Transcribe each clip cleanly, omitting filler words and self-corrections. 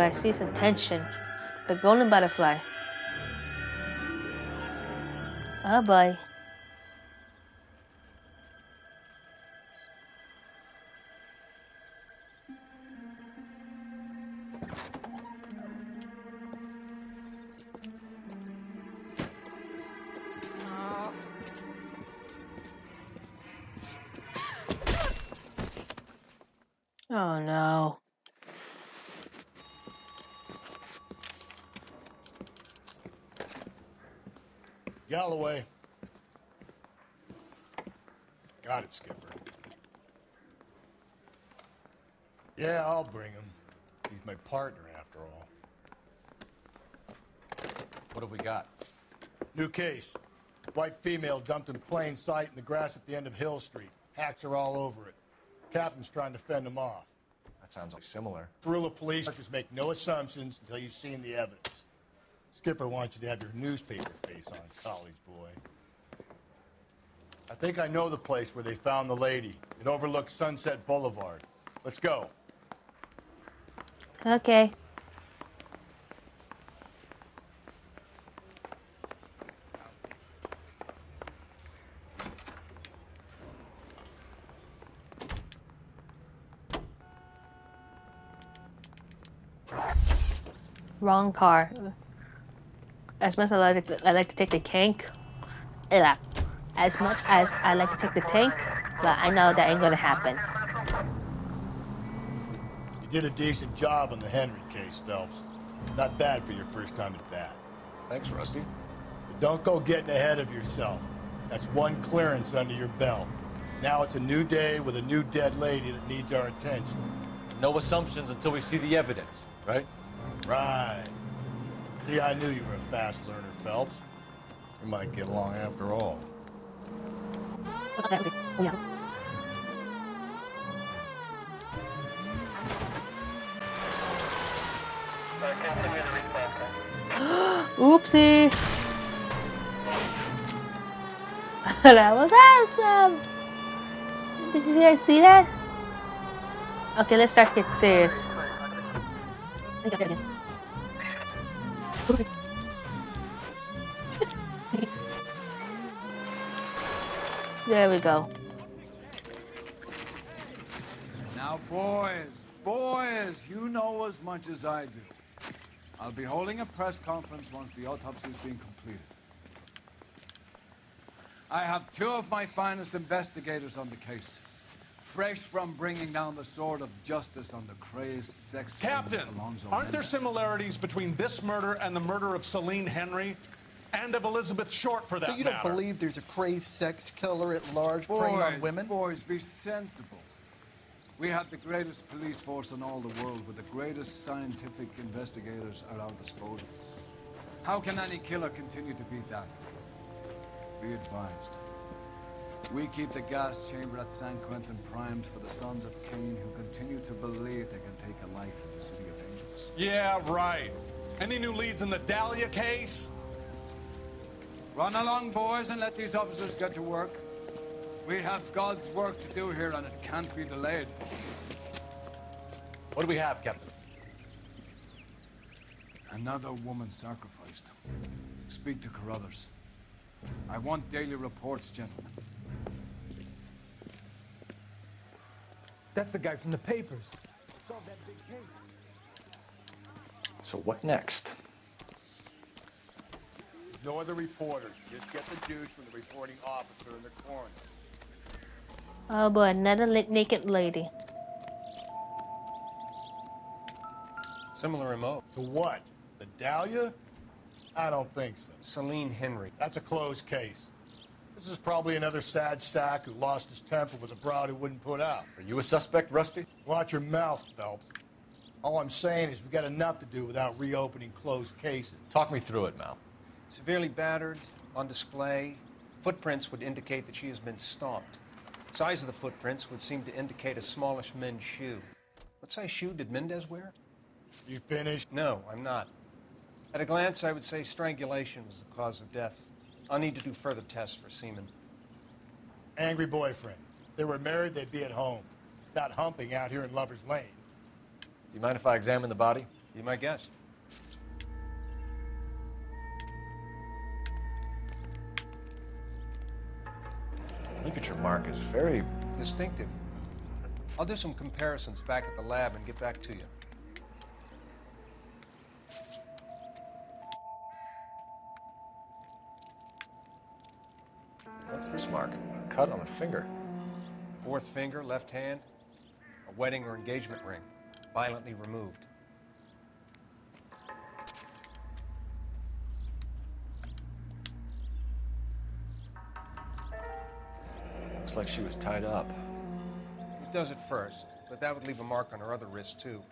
I see some tension. The golden butterfly. Oh boy. Oh no. Galloway. Got it, Skipper. Yeah, I'll bring him. He's my partner, after all. What have we got? New case. White female dumped in plain sight in the grass at the end of Hill Street. Hacks are all over it. Captain's trying to fend them off. That sounds like similar. Thrill of police workers make no assumptions until you've seen the evidence. Skipper wants you to have your newspaper face on, college boy. I think I know the place where they found the lady. It overlooks Sunset Boulevard. Let's go. Okay. Wrong car. As much as I like to take the tank, as much as I like to take the tank, but I know that ain't gonna happen. You did a decent job on the Henry case, Phelps. Not bad for your first time at bat. Thanks, Rusty. But don't go getting ahead of yourself. That's one clearance under your belt. Now it's a new day with a new dead lady that needs our attention. No assumptions until we see the evidence, right? Right. See, I knew you were a fast learner, Phelps. We might get along after all. Oopsie. That was awesome. Did you guys see that? Okay, let's start to get serious. There we go. Now, boys, you know as much as I do. I'll be holding a press conference once the autopsy is being completed. I have two of my finest investigators on the case, fresh from bringing down the sword of justice on the crazed sex Captain, aren't there similarities between this murder and the murder of Celine Henry? And of Elizabeth Short, for that matter. So you don't believe there's a crazed sex killer at large preying on women? Boys, be sensible. We have the greatest police force in all the world with the greatest scientific investigators at our disposal. How can any killer continue to beat that? Be advised. We keep the gas chamber at San Quentin primed for the sons of Cain who continue to believe they can take a life in the City of Angels. Yeah, right. Any new leads in the Dahlia case? Run along, boys, and let these officers get to work. We have God's work to do here, and it can't be delayed. What do we have, Captain? Another woman sacrificed. Speak to Carruthers. I want daily reports, gentlemen. That's the guy from the papers. Solved that big case. So what next? No other reporters. Just get the dudes from the reporting officer in the corner. Oh boy, another naked lady. Similar MO. To what? The Dahlia? I don't think so. Celine Henry. That's a closed case. This is probably another sad sack who lost his temper with a broad who wouldn't put out. Are you a suspect, Rusty? Watch your mouth, Phelps. All I'm saying is we got enough to do without reopening closed cases. Talk me through it, Mal. Severely battered, on display. Footprints would indicate that she has been stomped. Size of the footprints would seem to indicate a smallish men's shoe. What size shoe did Mendez wear? You finished? No, I'm not. At a glance, I would say strangulation was the cause of death. I'll need to do further tests for semen. Angry boyfriend. If they were married, they'd be at home. Not humping out here in Lover's Lane. Do you mind if I examine the body? Be my guest. Look at your mark. It's very... Distinctive. I'll do some comparisons back at the lab and get back to you. What's this mark? A cut on a finger. Fourth finger, left hand, a wedding or engagement ring, violently removed. Looks like she was tied up. It does at first, but that would leave a mark on her other wrist, too.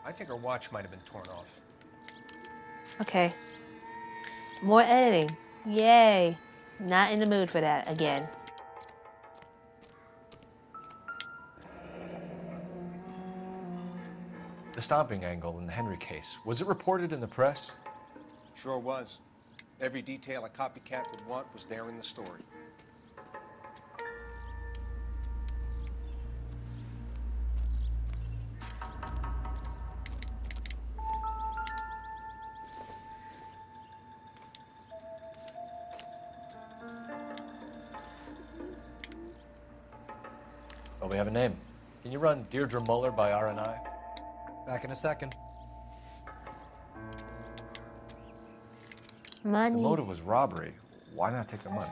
I think her watch might have been torn off. Okay. More editing. Yay. Not in the mood for that again. The stomping angle in the Henry case, was it reported in the press? Sure was. Every detail a copycat would want was there in the story. Well, we have a name. Can you run Deirdre Muller by R&I? Back in a second. Money. The motive was robbery. Why not take the money?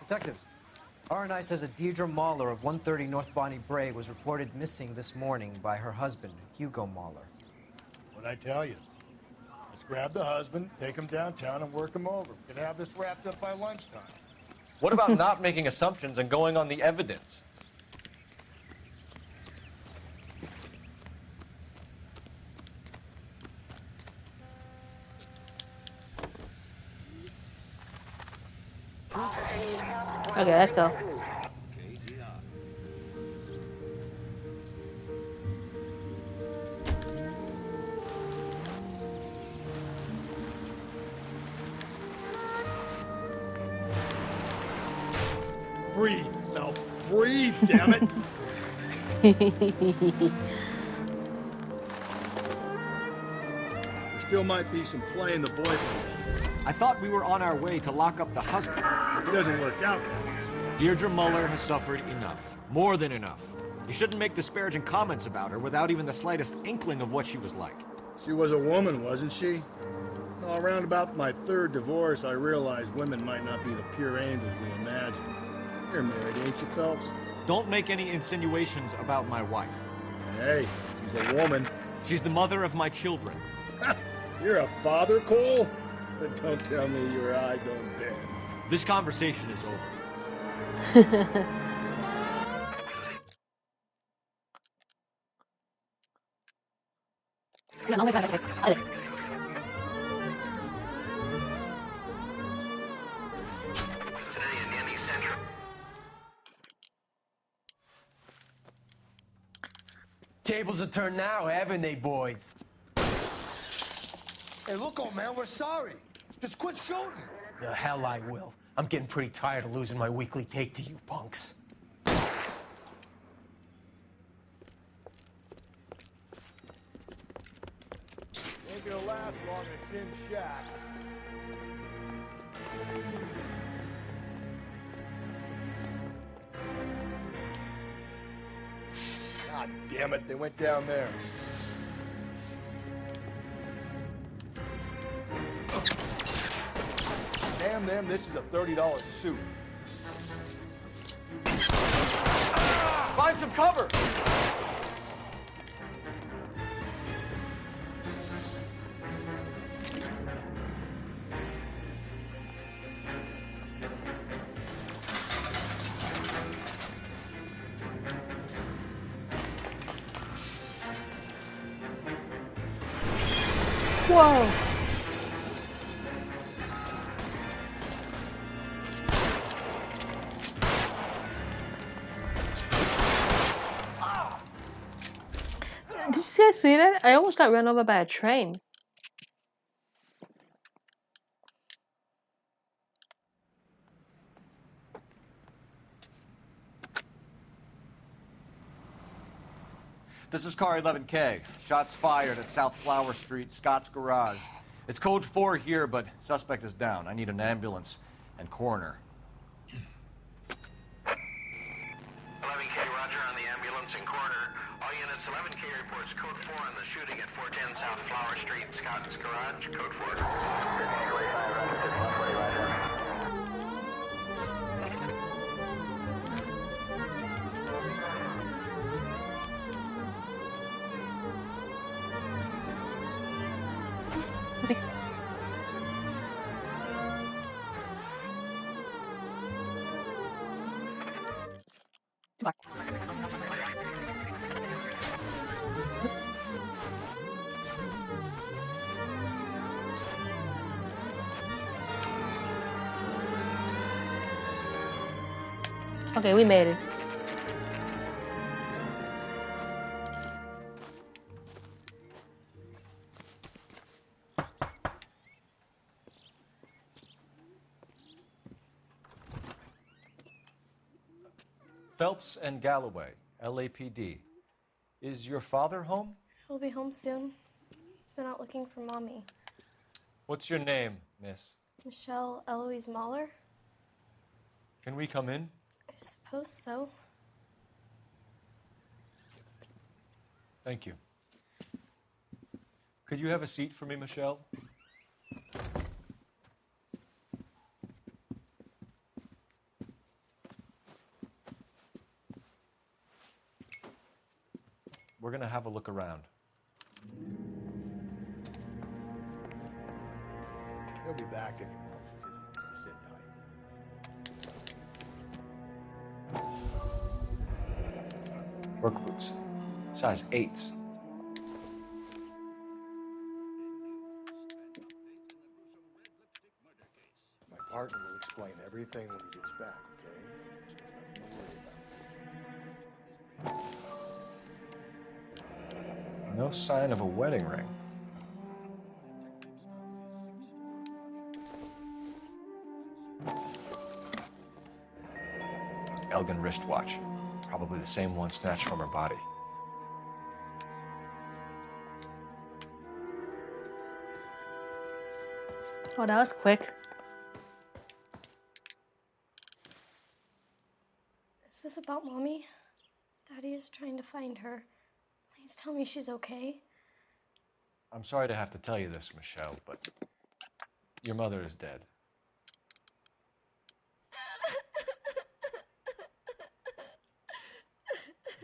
Detectives, R&I says that Deirdre Mahler of 130 North Bonnie Brae was reported missing this morning by her husband, Hugo Mahler. What'd I tell you? Let's grab the husband, take him downtown, and work him over. We could have this wrapped up by lunchtime. What about not making assumptions and going on the evidence? Okay, let's go. Breathe, Mel. Breathe, damn it. There still might be some play in the boyfriend. I thought we were on our way to lock up the husband. It doesn't work out that way. Deirdre Muller has suffered enough. More than enough. You shouldn't make disparaging comments about her without even the slightest inkling of what she was like. She was a woman, wasn't she? Well, around about my third divorce, I realized women might not be the pure angels we imagine. You're married, ain't you, Phelps? Don't make any insinuations about my wife. Hey, she's a woman. She's the mother of my children. You're a father, Cole? Then don't tell me your eye don't bend. This conversation is over. Tables are turned now, haven't they, boys? Hey, look, old man, we're sorry. Just quit shooting. The hell I will. I'm getting pretty tired of losing my weekly take to you punks. Ain't gonna last long in a tin shack. God damn it, they went down there. Damn them, this is a $30 suit. Find some cover! Whoa. see that? I almost got run over by a train. This is car 11K. Shots fired at South Flower Street, Scott's Garage. It's code 4 here, but suspect is down. I need an ambulance and coroner. 11K, roger on the ambulance and coroner. All units, 11K reports code 4 on the shooting at 410 South Flower Street, Scott's Garage, code 4. Okay, we made it. Phelps and Galloway, LAPD. Is your father home? He'll be home soon. He's been out looking for Mommy. What's your name, miss? Michelle Eloise Mahler? Can we come in? I suppose so. Thank you. Could you have a seat for me, Michelle? We're gonna have a look around. He'll be back in a moment. Just sit tight. Work boots. Size 8s. My partner will explain everything when he gets back, okay? There's nothing to worry about. No sign of a wedding ring. Elgin wristwatch. Probably the same one snatched from her body. Oh, that was quick. Is this about Mommy? Daddy is trying to find her. Please tell me she's okay. I'm sorry to have to tell you this, Michelle, but your mother is dead.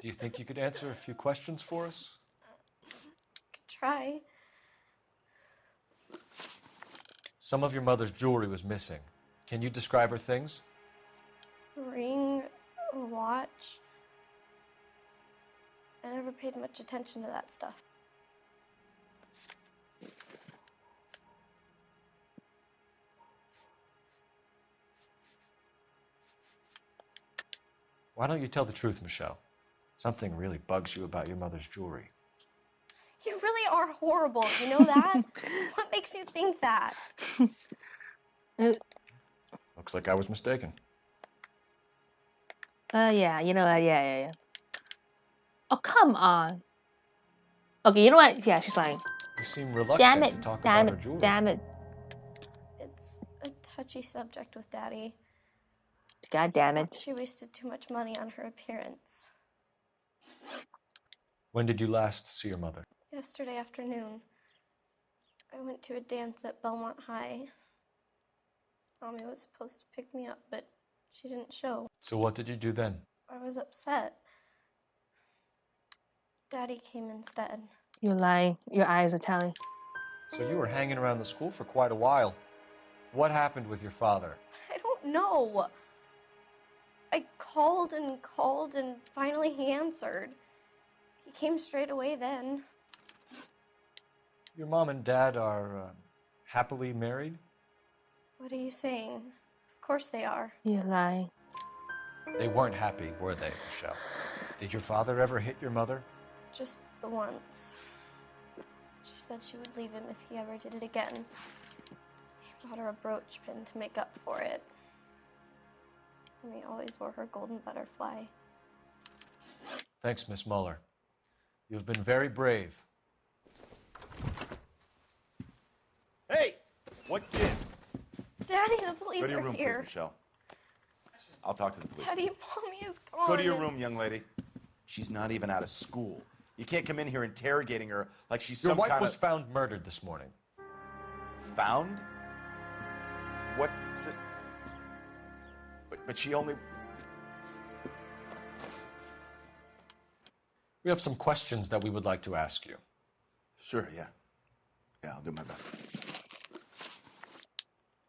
Do you think you could answer a few questions for us? Could try. Some of your mother's jewelry was missing. Can you describe her things? A ring, a watch. I never paid much attention to that stuff. Why don't you tell the truth, Michelle? Something really bugs you about your mother's jewelry. You really are horrible, you know that? What makes you think that? Looks like I was mistaken. Yeah, you know, yeah. Oh, come on. Okay, you know what? Yeah, she's lying. You seem reluctant Damn it, to talk damn about her it, jewelry. damn it. It's a touchy subject with Daddy. God damn it. She wasted too much money on her appearance. When did you last see your mother? Yesterday afternoon, I went to a dance at Belmont High. Mommy was supposed to pick me up, but she didn't show. So what did you do then? I was upset. Daddy came instead. You're lying. Your eyes are telling. So you were hanging around the school for quite a while. What happened with your father? I don't know. I called and finally he answered. He came straight away then. Your mom and dad are happily married? What are you saying? Of course they are. You're lying. They weren't happy, were they, Michelle? Did your father ever hit your mother? Just the once. said she would leave him if he ever did it again. He bought her a brooch pin to make up for it. And he always wore her golden butterfly. Thanks, Miss Muller. You've been very brave. Hey! What gives? Daddy, the police Go to your are room, here. please, Michelle. I'll talk to the police. Daddy, Mommy is gone. Go to your room, young lady. She's not even out of school. You can't come in here interrogating her like she's Your some wife kind was of... found murdered this morning. Found? What? But she only... We have some questions that we would like to ask you. Sure, yeah. Yeah, I'll do my best.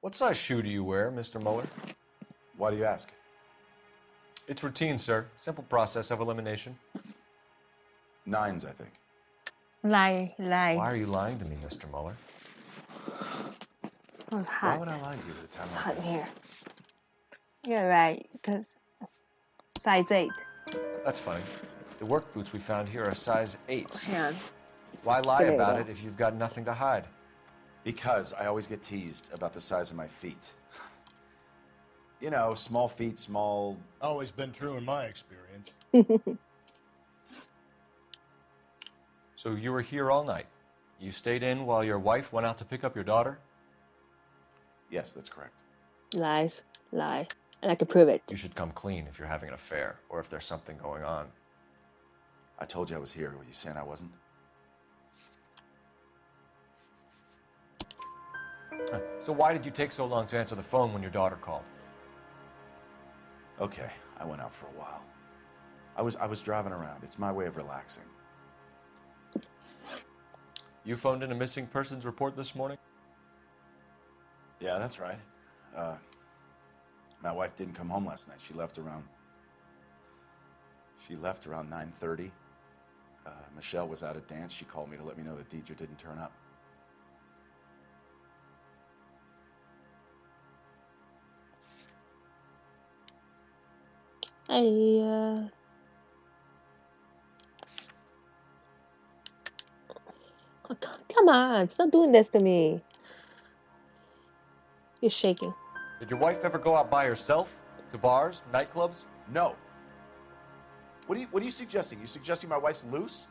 What size shoe do you wear, Mr. Muller? Why do you ask? It's routine, sir. Simple process of elimination. 9s, I think. Lie. Why are you lying to me, Mr. Muller? It was hot. Why would I lie to you at a time It's like hot this? here. You're right, because size 8. That's funny. The work boots we found here are size 8s. Yeah. Why lie Tomato. about it if you've got nothing to hide? Because I always get teased about the size of my feet. You know, small feet, small... Always been true in my experience. So you were here all night. You stayed in while your wife went out to pick up your daughter? Yes, that's correct. Lies. Lie. And I can prove it. You should come clean if you're having an affair or if there's something going on. I told you I was here. Were you saying I wasn't? So why did you take so long to answer the phone when your daughter called? Okay, I went out for a while. I was driving around. It's my way of relaxing. You phoned in a missing persons report this morning? Yeah, that's right. My wife didn't come home last night. She left around 9:30. Michelle was out at dance. She called me to let me know that Deidre didn't turn up. Oh, come on, stop doing this to me. You're shaking. Did your wife ever go out by herself? To bars, nightclubs? No. What are you suggesting? You suggesting my wife's loose?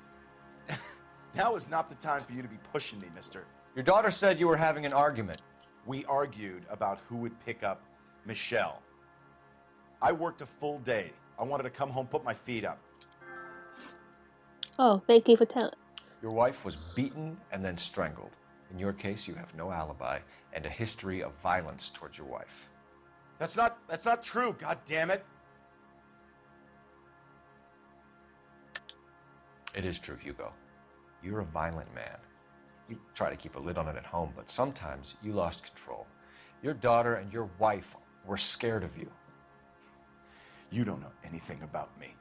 Now is not the time for you to be pushing me, mister. Your daughter said you were having an argument. We argued about who would pick up Michelle. I worked a full day. I wanted to come home, put my feet up. Oh, thank you for telling. Your wife was beaten and then strangled. In your case, you have no alibi and a history of violence towards your wife. That's not true, god damn it. It is true, Hugo. You're a violent man. You try to keep a lid on it at home, but sometimes you lost control. Your daughter and your wife were scared of you. You don't know anything about me.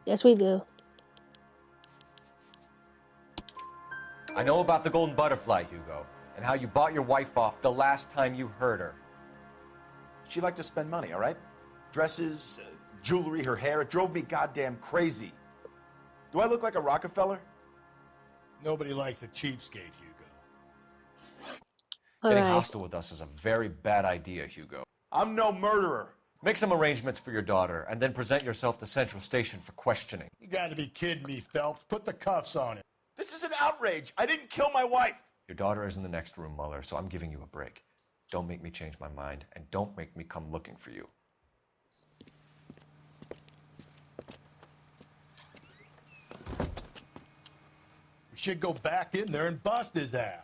Yes, we do. I know about the golden butterfly, Hugo, and how you bought your wife off the last time you heard her. She liked to spend money, all right? Dresses, jewelry, her hair. It drove me goddamn crazy. Do I look like a Rockefeller? Nobody likes a cheapskate, Hugo. Getting hostile with us is a very bad idea, Hugo. I'm no murderer. Make some arrangements for your daughter, and then present yourself to Central Station for questioning. You gotta be kidding me, Phelps. Put the cuffs on him. This is an outrage. I didn't kill my wife. Your daughter is in the next room, Muller, so I'm giving you a break. Don't make me change my mind, and don't make me come looking for you. We should go back in there and bust his ass.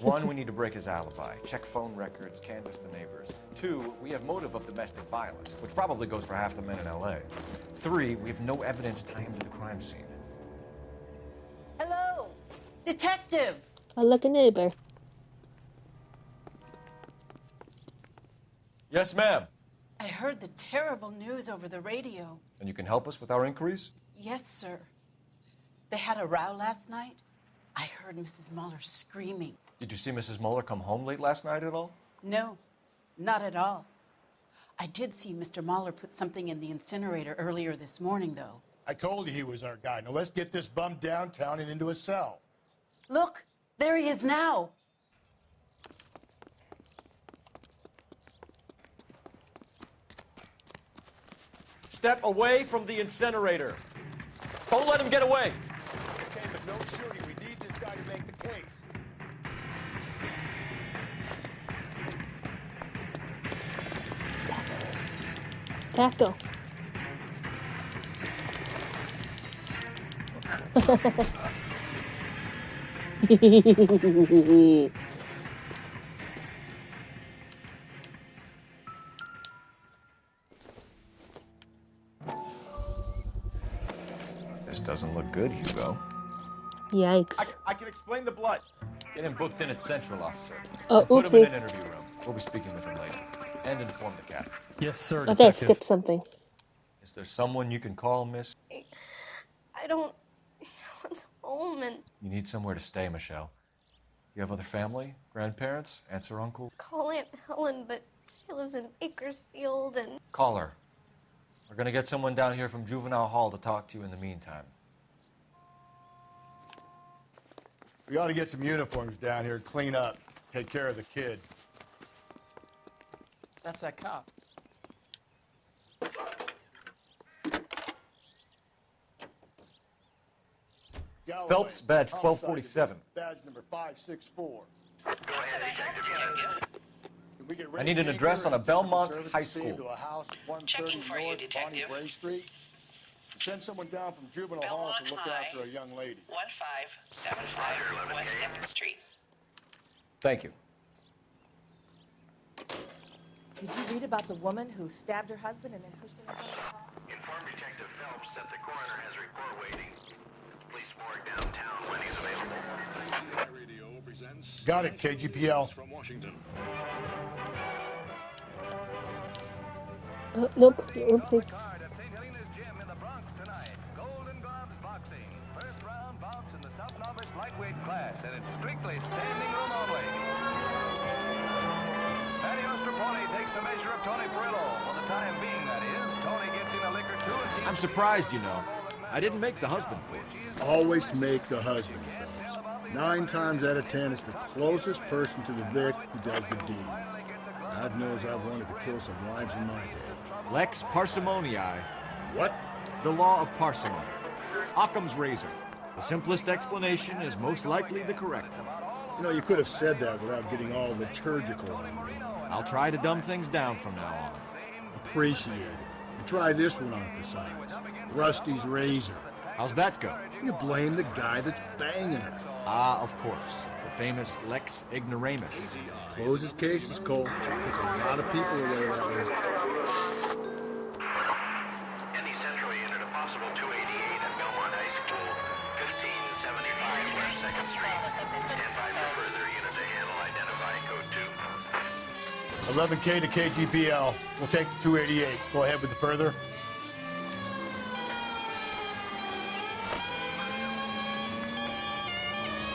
1, we need to break his alibi. Check phone records, canvass the neighbors. 2, we have motive of domestic violence, which probably goes for half the men in L.A. 3, we have no evidence tying him to the crime scene. Hello, detective. Oh, look, a neighbor. Yes, ma'am. I heard the terrible news over the radio. And you can help us with our inquiries? Yes, sir. They had a row last night. I heard Mrs. Muller screaming. Did you see Mrs. Muller come home late last night at all? No, not at all. I did see Mr. Muller put something in the incinerator earlier this morning, though. I told you he was our guy. Now let's get this bum downtown and into a cell. Look, there he is now. Step away from the incinerator. Don't let him get away. Okay, but no shooting. We need this guy to make the case. Tackle. This doesn't look good, Hugo. Yikes. I can explain the blood. Get him booked in at Central, officer. Oh, And put him in oopsie. an interview room. We'll be speaking with him later. And inform the captain. Yes, sir, I think I skipped something. Is there someone you can call, miss? I don't want home and You need somewhere to stay, Michelle. You have other family? Grandparents? Aunts or uncle? call Aunt Helen, but she lives in Bakersfield and Call her. We're gonna get someone down here from Juvenile Hall to talk to you in the meantime. We ought to get some uniforms down here, clean up, take care of the kid. That's that cop. Galloway, Phelps, badge homicide 1247. division, Badge number 564. Go ahead, Detective Unit. Can we get I need an address on a Belmont High School. School. To a house at 130 North Bonnie Bray Street. Send someone down from Juvenile Hall to look after a young lady. 1575 West 7th Street. Thank you. Did you read about the woman who stabbed her husband and then pushed him in front of the car? Inform Detective Phelps that the coroner has a report waiting at the police morgue downtown when he's available. Radio presents Got it, KGPL. from Washington. Nope. Oopsie. Card at St. Helena's Gym in the Bronx tonight. Golden Gloves Boxing. First round bouts in the sub-novice lightweight class, and it's strictly standing room only. Matty Ostraponi takes the measure of Tony Perillo. For the time being, that is. Tony gets in a lick or two and teams. I'm surprised, you know. I didn't make the husband for it. Always make the husband. 9 times out of 10, it's the closest person to the Vic who does the deed. God knows I've wanted to kill some wives in my day. Lex parsimoniae. What? The law of parsimony. Occam's razor. The simplest explanation is most likely the correct one. You know, you could have said that without getting all liturgical on me. I'll try to dumb things down from now on. Appreciate it. And try this one on for size. Rusty's razor. How's that go? You blame the guy that's banging her. Ah, of course. The famous Lex ignoramus. Closes cases, Cole. Puts a lot of people away that way. Any Central Unit, a possible 288 at Belmont High School, 1575 West 2nd Street. Stand by for further unit to handle. Identify code 2. 11K to KGPL. We'll take the 288. Go ahead with the further.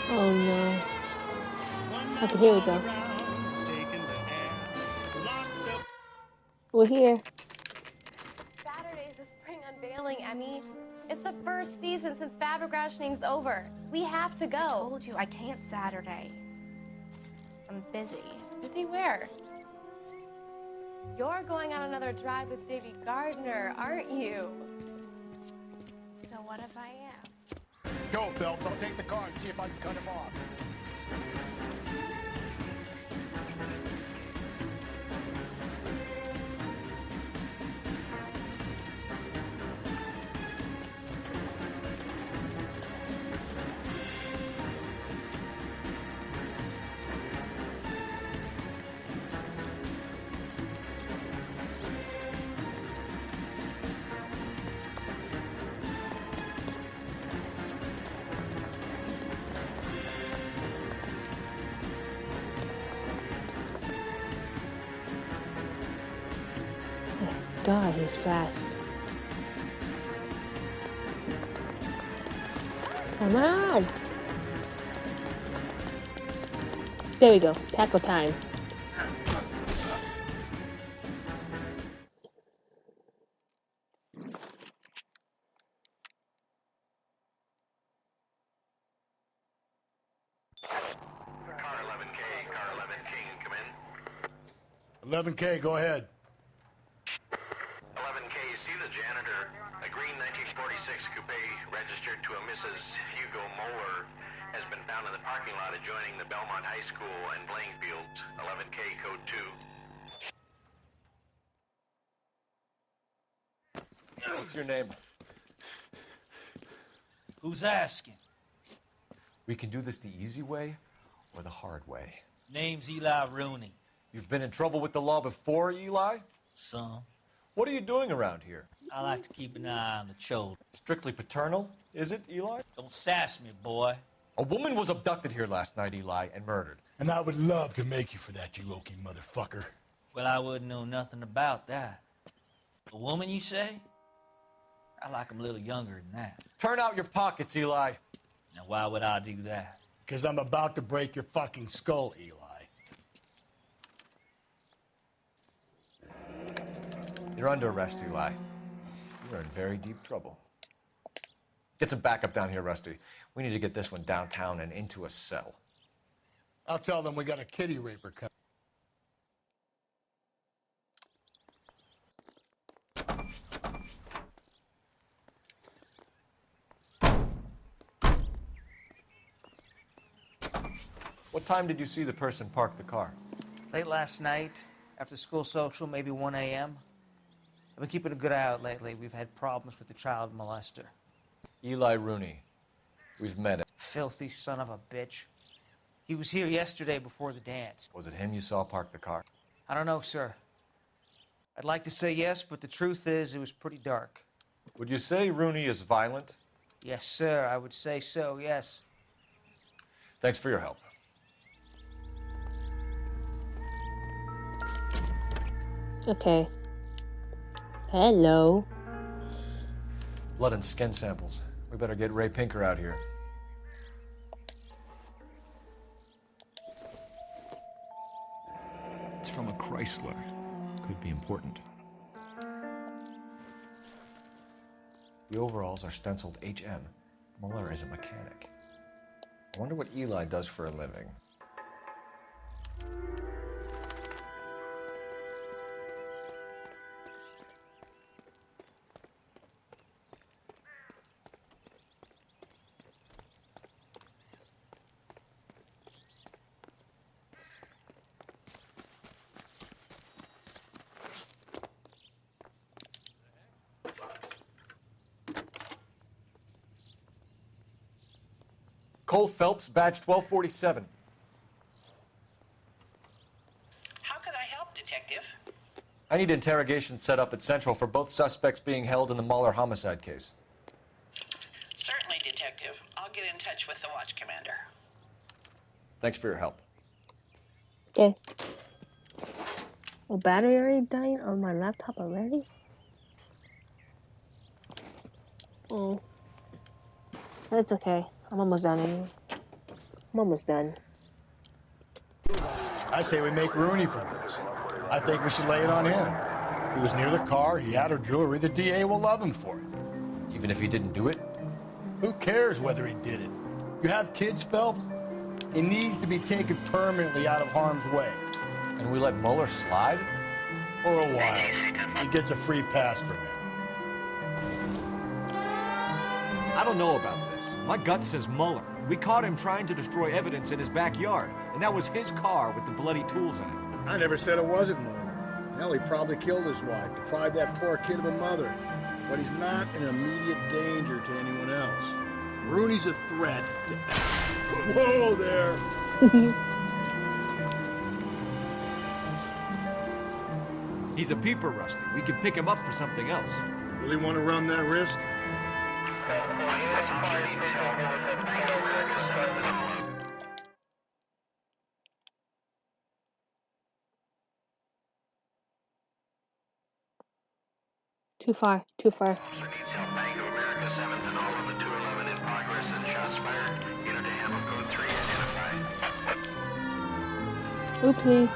Oh no. Okay, here we go. We're here. Saturday's the spring unveiling, Emmy. It's the first season since fabric rationing's over. We have to go. I told you I can't Saturday. I'm busy. Busy where? You're going on another drive with Davy Gardner, aren't you? So what if I am? Go, Phelps. I'll take the car and see if I can cut him off. God, he's fast. Come on! There we go. Tackle time. 11K, go ahead. 11K, see the janitor. A green 1946 coupe registered to a Mrs. Hugo Moeller has been found in the parking lot adjoining the Belmont High School and playing fields. 11K, code 2. What's your name? Who's asking? We can do this the easy way or the hard way. Name's Eli Rooney. You've been in trouble with the law before, Eli? Some. What are you doing around here? I like to keep an eye on the children. Strictly paternal, is it, Eli? Don't sass me, boy. A woman was abducted here last night, Eli, and murdered. And I would love to make you for that, you Okie motherfucker. Well, I wouldn't know nothing about that. A woman, you say? I like 'em a little younger than that. Turn out your pockets, Eli. Now, why would I do that? Because I'm about to break your fucking skull, Eli. You're under arrest, Eli. You're in very deep trouble. Get some backup down here, Rusty. We need to get this one downtown and into a cell. I'll tell them we got a kitty raper coming. What time did you see the person park the car? Late last night, after school social, maybe 1 a.m. I've been keeping a good eye out lately. We've had problems with the child molester. Eli Rooney. We've met him. Filthy son of a bitch. He was here yesterday before the dance. Was it him you saw park the car? I don't know, sir. I'd like to say yes, but the truth is it was pretty dark. Would you say Rooney is violent? Yes, sir. I would say so, yes. Thanks for your help. Okay. Hello. Blood and skin samples. We better get Ray Pinker out here. It's from a Chrysler. Could be important. The overalls are stenciled HM. Muller is a mechanic. I wonder what Eli does for a living. Cole Phelps, badge 1247. How can I help, Detective? I need interrogation set up at Central for both suspects being held in the Muller homicide case. Certainly, Detective. I'll get in touch with the watch commander. Thanks for your help. Okay. Oh, battery already dying on my laptop already? Oh. That's okay. I'm almost done anyway. I'm almost done. I say we make Rooney for this. I think we should lay it on him. He was near the car, he had her jewelry, the DA will love him for it. Even if he didn't do it? Who cares whether he did it? You have kids, Phelps? He needs to be taken permanently out of harm's way. And we let Muller slide? For a while. He gets a free pass from him. I don't know about this. My gut says Muller. We caught him trying to destroy evidence in his backyard, and that was his car with the bloody tools in it. I never said it wasn't Noire. Hell, he probably killed his wife, deprived that poor kid of a mother. But he's not an immediate danger to anyone else. Rooney's a threat to... Whoa there! He's a peeper, Rusty. We can pick him up for something else. Really want to run that risk? Too far, too far. Oopsie.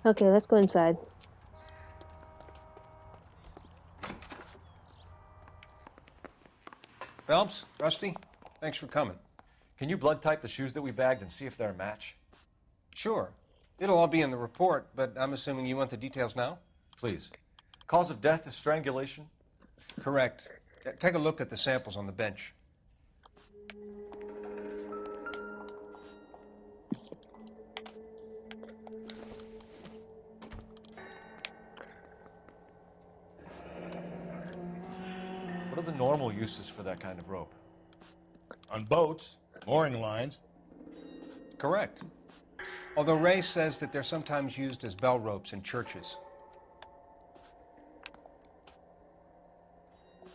Okay, let's go inside. Phelps, Rusty, thanks for coming. Can you blood type the shoes that we bagged and see if they're a match? Sure. It'll all be in the report, but I'm assuming you want the details now? Please. Cause of death is strangulation? Correct. Take a look at the samples on the bench. What are the normal uses for that kind of rope? On boats, mooring lines. Correct. Although Ray says that they're sometimes used as bell ropes in churches.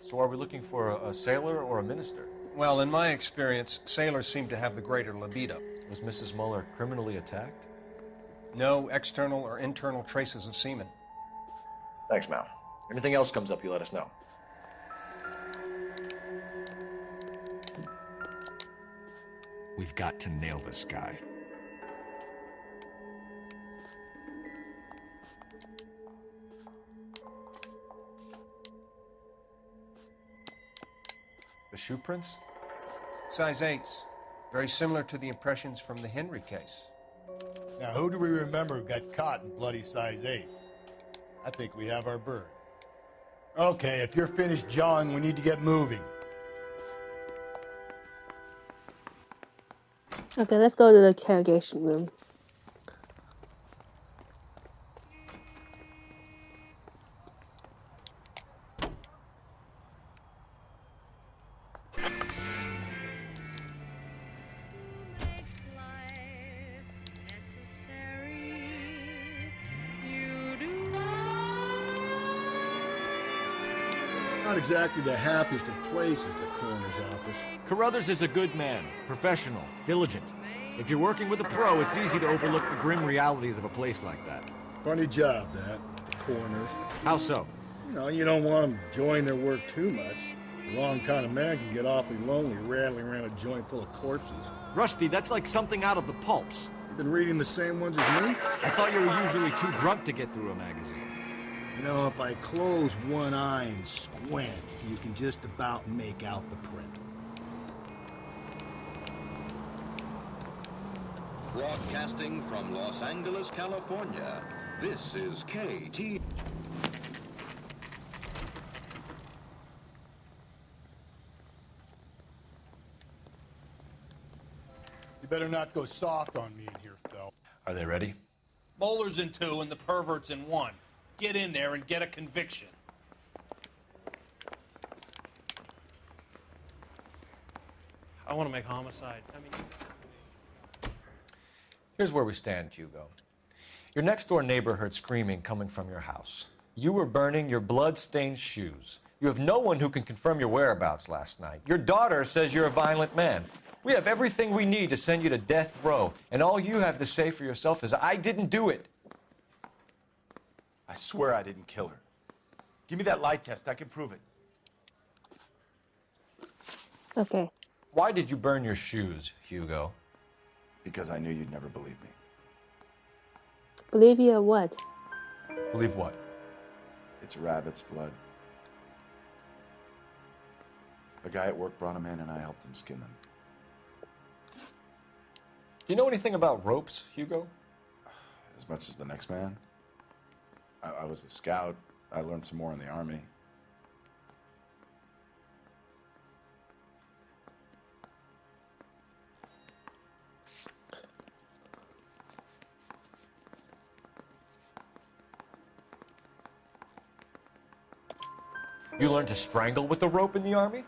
So are we looking for a sailor or a minister? Well, in my experience, sailors seem to have the greater libido. Was Mrs. Muller criminally attacked? No external or internal traces of semen. Thanks, Mal. Anything else comes up, you let us know. We've got to nail this guy. The shoe prints? Size 8s. Very similar to the impressions from the Henry case. Now, who do we remember got caught in bloody size 8s? I think we have our bird. Okay, if you're finished jawing, we need to get moving. Okay, let's go to the interrogation room. Not exactly the happiest of places, the coroner's office. Carruthers is a good man, professional, diligent. If you're working with a pro, it's easy to overlook the grim realities of a place like that. Funny job, that, the coroner's. How so? You don't want them enjoying their work too much. The wrong kind of man can get awfully lonely rattling around a joint full of corpses. Rusty, that's like something out of the pulps. You've been reading the same ones as me? I thought you were usually too drunk to get through a magazine. You know, if I close one eye and squint, you can just about make out the print. Broadcasting from Los Angeles, California, this is KT. You better not go soft on me in here, Phil. Are they ready? Moeller's in 2 and the pervert's in 1. Get in there and get a conviction. I want to make homicide. Here's where we stand, Hugo. Your next-door neighbor heard screaming coming from your house. You were burning your blood-stained shoes. You have no one who can confirm your whereabouts last night. Your daughter says you're a violent man. We have everything we need to send you to death row, and all you have to say for yourself is, I didn't do it. I swear I didn't kill her. Give me that lie test. I can prove it. Okay. Why did you burn your shoes, Hugo? Because I knew you'd never believe me. Believe you or what? Believe what? It's rabbit's blood. A guy at work brought him in and I helped him skin them. Do you know anything about ropes, Hugo? As much as the next man. I was a scout. I learned some more in the Army. You learned to strangle with the rope in the Army?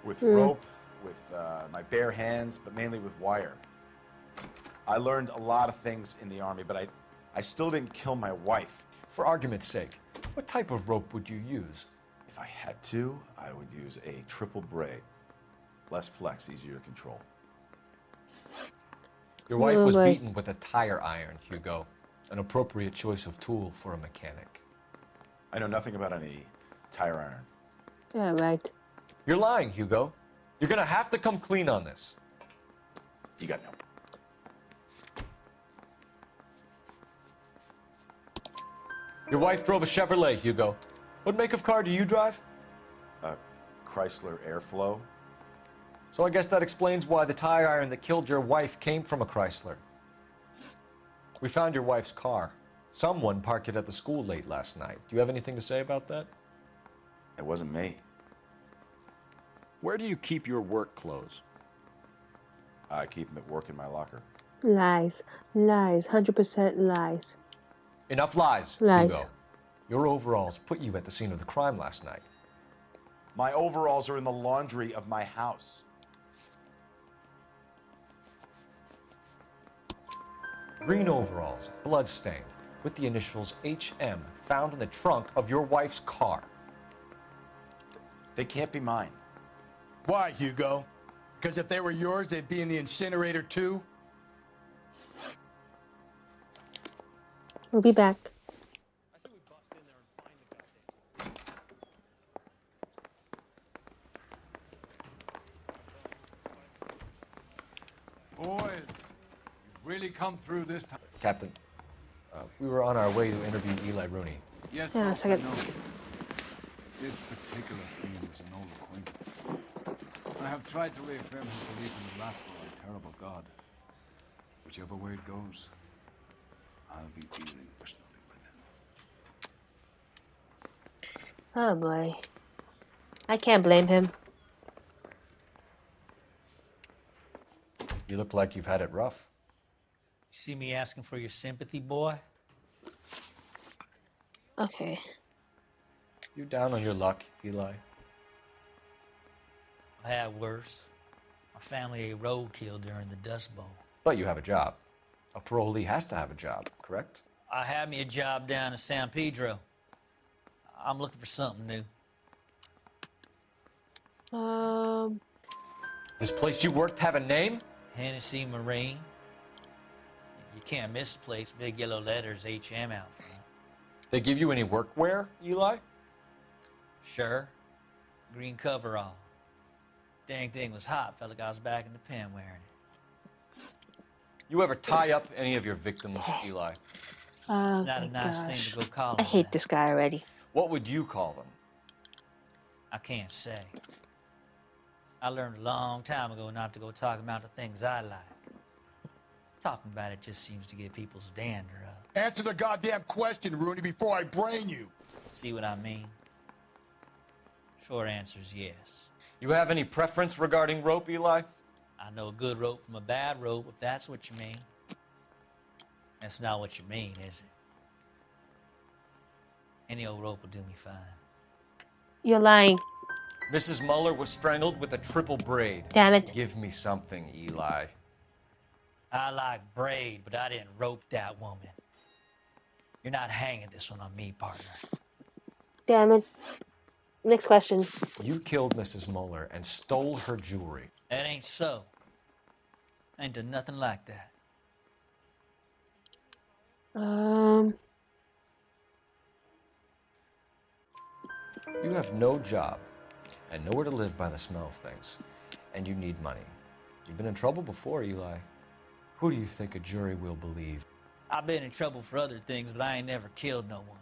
With rope, with my bare hands, but mainly with wire. I learned a lot of things in the Army, but I still didn't kill my wife. For argument's sake, what type of rope would you use? If I had to, I would use a triple braid. Less flex, easier to control. Your wife was beaten with a tire iron, Hugo. An appropriate choice of tool for a mechanic. I know nothing about any tire iron. Yeah, right. You're lying, Hugo. You're gonna have to come clean on this. You got no. Your wife drove a Chevrolet, Hugo. What make of car do you drive? A Chrysler Airflow. So I guess that explains why the tire iron that killed your wife came from a Chrysler. We found your wife's car. Someone parked it at the school late last night. Do you have anything to say about that? It wasn't me. Where do you keep your work clothes? I keep them at work in my locker. Lies. Lies. 100% lies. Enough lies, Lies. Hugo. Your overalls put you at the scene of the crime last night. My overalls are in the laundry of my house. Green overalls, bloodstained, with the initials HM found in the trunk of your wife's car. They can't be mine. Why, Hugo? Because if they were yours, they'd be in the incinerator too? We'll be back. Boys, you've really come through this time. Captain, we were on our way to interview Eli Rooney. Yes, Yeah, folks, I second. know. This particular theme is an old acquaintance. I have tried to reaffirm his belief in the wrathful and terrible God. Whichever way it goes, I'll be dealing personally with him. Oh boy. I can't blame him. You look like you've had it rough. You see me asking for your sympathy, boy? Okay. You down on your luck, Eli? I had worse. My family ate roadkill during the Dust Bowl. But you have a job. A parolee has to have a job, correct? I had me a job down in San Pedro. I'm looking for something new. This place you worked have a name? Hennessy Marine. You can't miss the place. Big yellow letters, HM out front. They give you any workwear, Eli? Sure. Green coverall. Dang thing was hot. Felt like I was back in the pen wearing it. You ever tie up any of your victims, Eli? Oh, It's not a nice thing to go call I them hate that. this guy already. What would you call them? I can't say. I learned a long time ago not to go talking about the things I like. Talking about it just seems to get people's dander up. Answer the goddamn question, Rooney, before I brain you. See what I mean? Short answer is yes. You have any preference regarding rope, Eli? I know a good rope from a bad rope, if that's what you mean. That's not what you mean, is it? Any old rope will do me fine. You're lying. Mrs. Muller was strangled with a triple braid. Damn it. Give me something, Eli. I like braid, but I didn't rope that woman. You're not hanging this one on me, partner. Damn it. Next question. You killed Mrs. Muller and stole her jewelry. That ain't so. I ain't done nothing like that. You have no job and nowhere to live by the smell of things. And you need money. You've been in trouble before, Eli. Who do you think a jury will believe? I've been in trouble for other things, but I ain't never killed no one.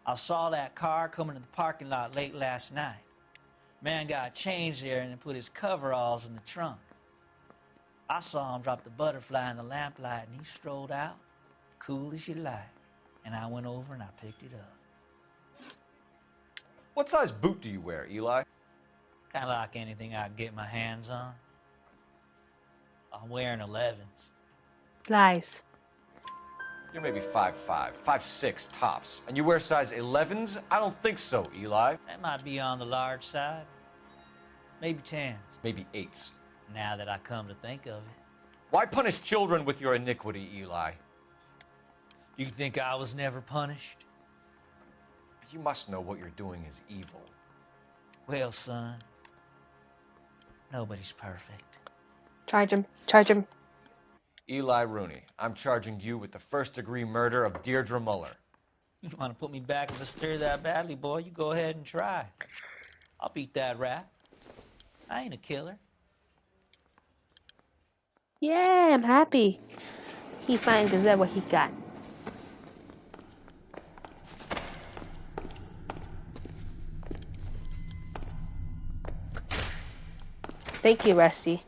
I saw that car coming to the parking lot late last night. Man got changed there and then put his coveralls in the trunk. I saw him drop the butterfly in the lamplight and he strolled out, cool as you like. And I went over and I picked it up. What size boot do you wear, Eli? Kind of like anything I can get my hands on. I'm wearing 11s. Lies. You're maybe 5'5", 5'6" tops. And you wear size 11s? I don't think so, Eli. That might be on the large side. Maybe 10s. Maybe 8s. Now that I come to think of it. Why punish children with your iniquity, Eli? You think I was never punished? You must know what you're doing is evil. Well, son, nobody's perfect. Charge him. Charge him. Eli Rooney, I'm charging you with the first-degree murder of Deirdre Muller. You want to put me back in the stir that badly, boy? You go ahead and try. I'll beat that rap. I ain't a killer. Yeah, I'm happy. He finally deserved what he got. Thank you, Rusty.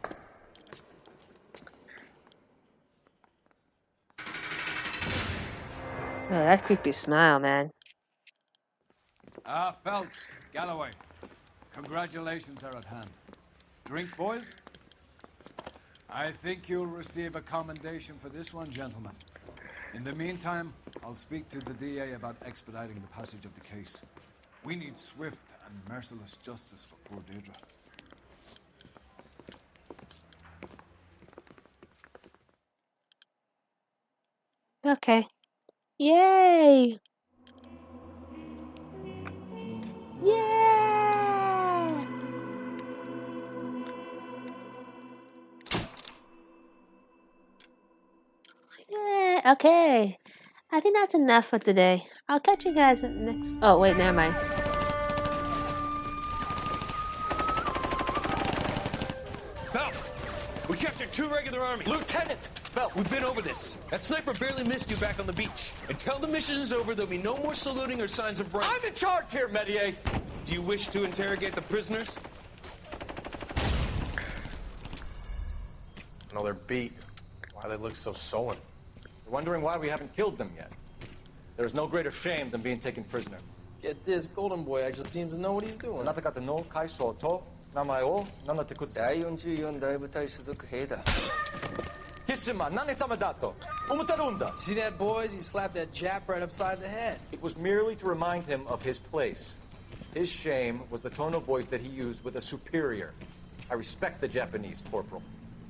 Oh, that creepy smile, man. Phelps, Galloway. Congratulations are at hand. Drink, boys? I think you'll receive a commendation for this one, gentlemen. In the meantime, I'll speak to the DA about expediting the passage of the case. We need swift and merciless justice for poor Deirdre. Okay. Yay! Yeah! Yeah, okay. I think that's enough for today. I'll catch you guys next. Oh, wait, never mind. Phelps, we captured 2 regular army. Lieutenant! Phelps, we've been over this. That sniper barely missed you back on the beach. Until the mission is over, there'll be no more saluting or signs of rank. I'm in charge here, Medier! Do you wish to interrogate the prisoners? No, they're beat. Why they look so sullen? You're wondering why we haven't killed them yet. There is no greater shame than being taken prisoner. Get this, Golden Boy actually seems to know what he's doing. あなた方の階層と名前を名乗ってください。第44大部隊所属兵だ。貴様、何様だと思ってるんだ。 See that, boys? He slapped that Jap right upside the head. It was merely to remind him of his place. His shame was the tone of voice that he used with a superior. I respect the Japanese, Corporal.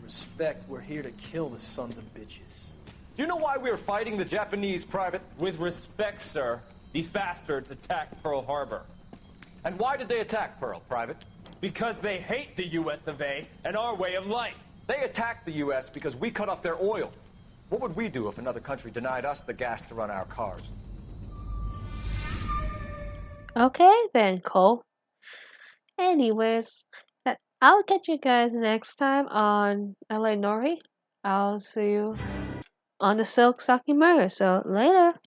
Respect, we're here to kill the sons of bitches. Do you know why we are fighting the Japanese, Private? With respect, sir, these bastards attacked Pearl Harbor. And why did they attack Pearl, Private? Because they hate the US of A and our way of life. They attacked the US because we cut off their oil. What would we do if another country denied us the gas to run our cars? Okay then, Cole. Anyways, I'll catch you guys next time on LA Noire. I'll see you on the Silk Saki Murder. So later.